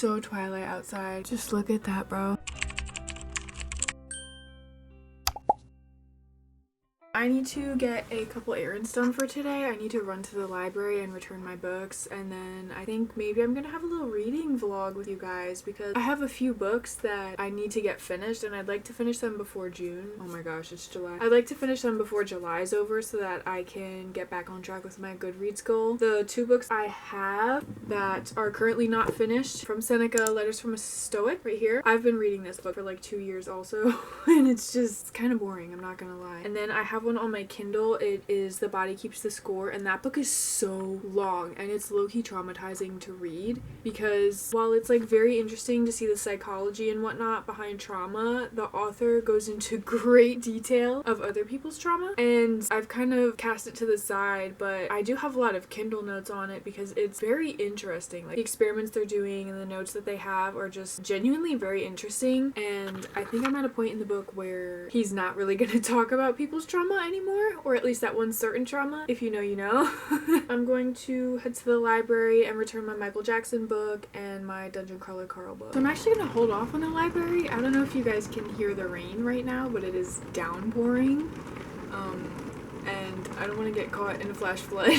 so Twilight outside. Just look at that, bro. I need to get a couple errands done for today. I need to run to the library and return my books, and then I think maybe I'm gonna have a little reading vlog with you guys because I have a few books that I need to get finished and I'd like to finish them before June. Oh my gosh, it's July. I'd like to finish them before July's over so that I can get back on track with my Goodreads goal. The 2 books I have that are currently not finished from Seneca, Letters from a Stoic, right here. I've been reading this book for like 2 years also and it's just kind of boring, I'm not gonna lie. And then I have one on my Kindle. It is The Body Keeps the Score, and that book is so long and it's low-key traumatizing to read because while it's like very interesting to see the psychology and whatnot behind trauma, the author goes into great detail of other people's trauma, and I've kind of cast it to the side, but I do have a lot of Kindle notes on it because it's very interesting. Like the experiments they're doing and the notes that they have are just genuinely very interesting, and I think I'm at a point in the book where he's not really going to talk about people's trauma anymore, or at least that one certain trauma. If you know, you know. I'm going to head to the library and return my Michael Jackson book and my Dungeon Crawler Carl book. So I'm actually gonna hold off on the library. I don't know if you guys can hear the rain right now, but it is downpouring. And I don't want to get caught in a flash flood.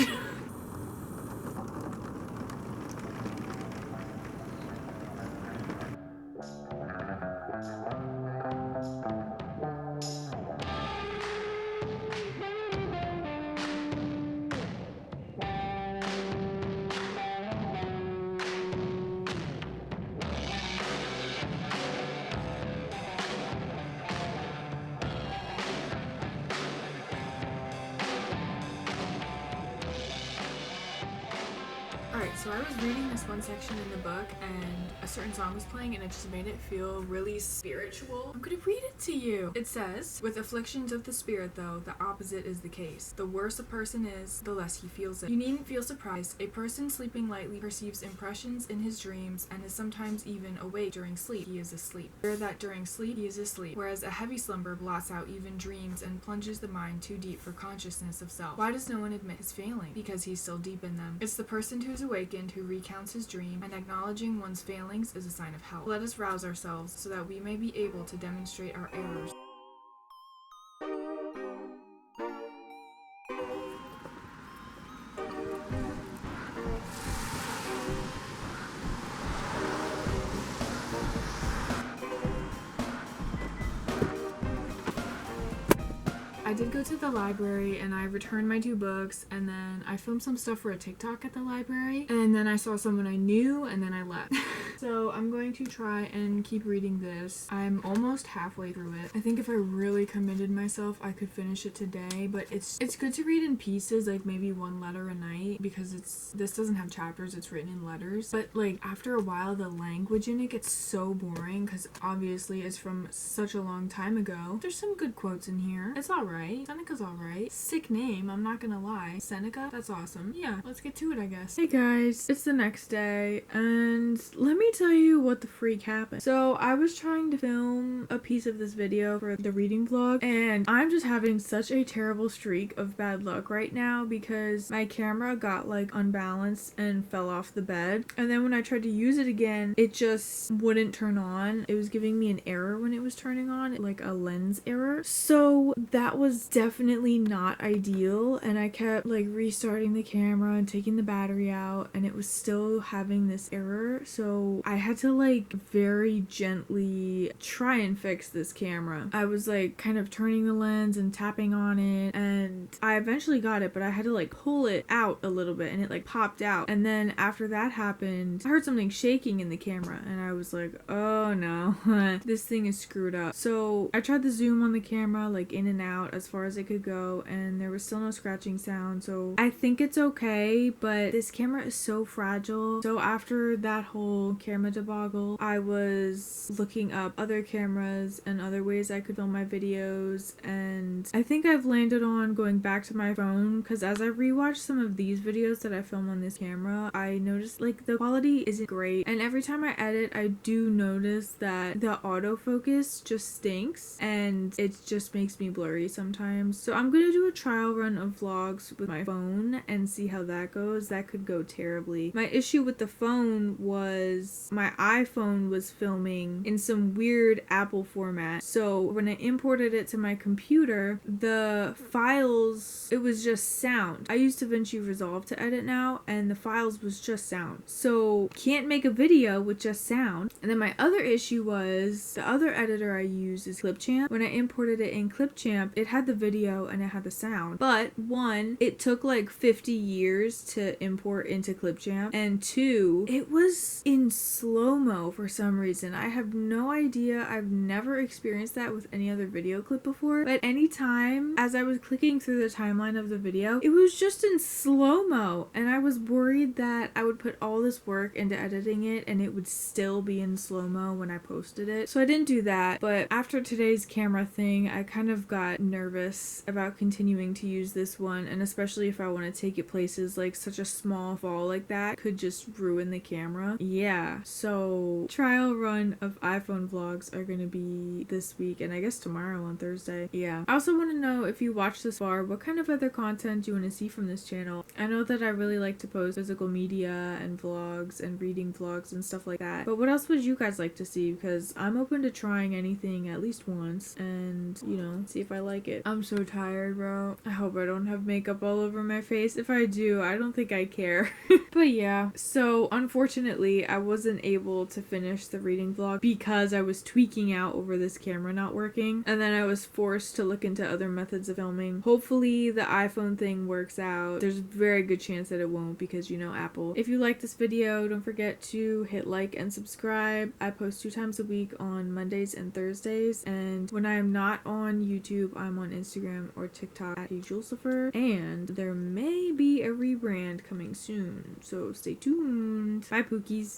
Alright, so I was reading this one section in the book and a certain song was playing and it just made it feel really spiritual. I'm gonna read it to you. It says, "With afflictions of the spirit though, the opposite is the case. The worse a person is, the less he feels it. You needn't feel surprised. A person sleeping lightly perceives impressions in his dreams and is sometimes even awake during sleep. He is asleep. Or that during sleep he is asleep, whereas a heavy slumber blots out even dreams and plunges the mind too deep for consciousness of self. Why does no one admit his failing? Because he's still deep in them. It's the person who's awakened who recounts his dream, and acknowledging one's failings is a sign of health. Let us rouse ourselves so that we may be able to demonstrate our errors." I did go to the library and I returned my 2 books, and then I filmed some stuff for a TikTok at the library, and then I saw someone I knew and then I left. So I'm going to try and keep reading this. I'm almost halfway through it. I think if I really committed myself I could finish it today, but it's good to read in pieces, like maybe 1 letter a night, because this doesn't have chapters, it's written in letters. But like after a while the language in it gets so boring because obviously it's from such a long time ago. There's some good quotes in here. It's alright. Seneca's alright. Sick name, I'm not gonna lie. Seneca? That's awesome. Yeah, let's get to it, I guess. Hey guys, it's the next day, and let me tell you what the freak happened. So I was trying to film a piece of this video for the reading vlog, and I'm just having such a terrible streak of bad luck right now because my camera got like unbalanced and fell off the bed, and then when I tried to use it again, it just wouldn't turn on. It was giving me an error when it was turning on, like a lens error. So that was definitely not ideal, and I kept like restarting the camera and taking the battery out, and it was still having this error. So I had to like very gently try and fix this camera. I was like kind of turning the lens and tapping on it, and I eventually got it, but I had to like pull it out a little bit and it like popped out. And then after that happened, I heard something shaking in the camera and I was like, oh no, this thing is screwed up. So I tried the zoom on the camera, like in and out as far as it could go, and there was still no scratching sound. So I think it's okay, but this camera is so fragile. So after that whole camera debacle, I was looking up other cameras and other ways I could film my videos, and I think I've landed on going back to my phone, because as I rewatched some of these videos that I film on this camera, I noticed like the quality isn't great, and every time I edit I do notice that the autofocus just stinks and it just makes me blurry sometimes. So I'm gonna do a trial run of vlogs with my phone and see how that goes. That could go terribly. My issue with the phone was was my iPhone was filming in some weird Apple format. So when I imported it to my computer, the files, it was just sound. I use DaVinci Resolve to edit now, and the files was just sound. So can't make a video with just sound. And then my other issue was the other editor I use is Clipchamp. When I imported it in Clipchamp, it had the video and it had the sound. But one, it took like 50 years to import into Clipchamp. And two, it was in slow-mo for some reason. I have no idea. I've never experienced that with any other video clip before. But anytime as I was clicking through the timeline of the video, it was just in slow-mo. And I was worried that I would put all this work into editing it and it would still be in slow-mo when I posted it. So I didn't do that. But after today's camera thing, I kind of got nervous about continuing to use this one, and especially if I want to take it places, like such a small fall like that could just ruin the camera. Yeah, so trial run of iPhone vlogs are gonna be this week, and I guess tomorrow on Thursday. Yeah. I also want to know, if you watch this far, what kind of other content do you want to see from this channel? I know that I really like to post physical media and vlogs and reading vlogs and stuff like that, but what else would you guys like to see? Because I'm open to trying anything at least once and, you know, see if I like it. I'm so tired, bro. I hope I don't have makeup all over my face. If I do, I don't think I care. But yeah, so unfortunately I wasn't able to finish the reading vlog because I was tweaking out over this camera not working, and then I was forced to look into other methods of filming. Hopefully the iPhone thing works out. There's a very good chance that it won't because, you know, Apple. If you like this video, don't forget to hit like and subscribe. I post 2 times a week on Mondays and Thursdays, and when I am not on YouTube, I'm on Instagram or TikTok at Julesifer, and there may be a rebrand coming soon, so stay tuned. Bye, Pookies.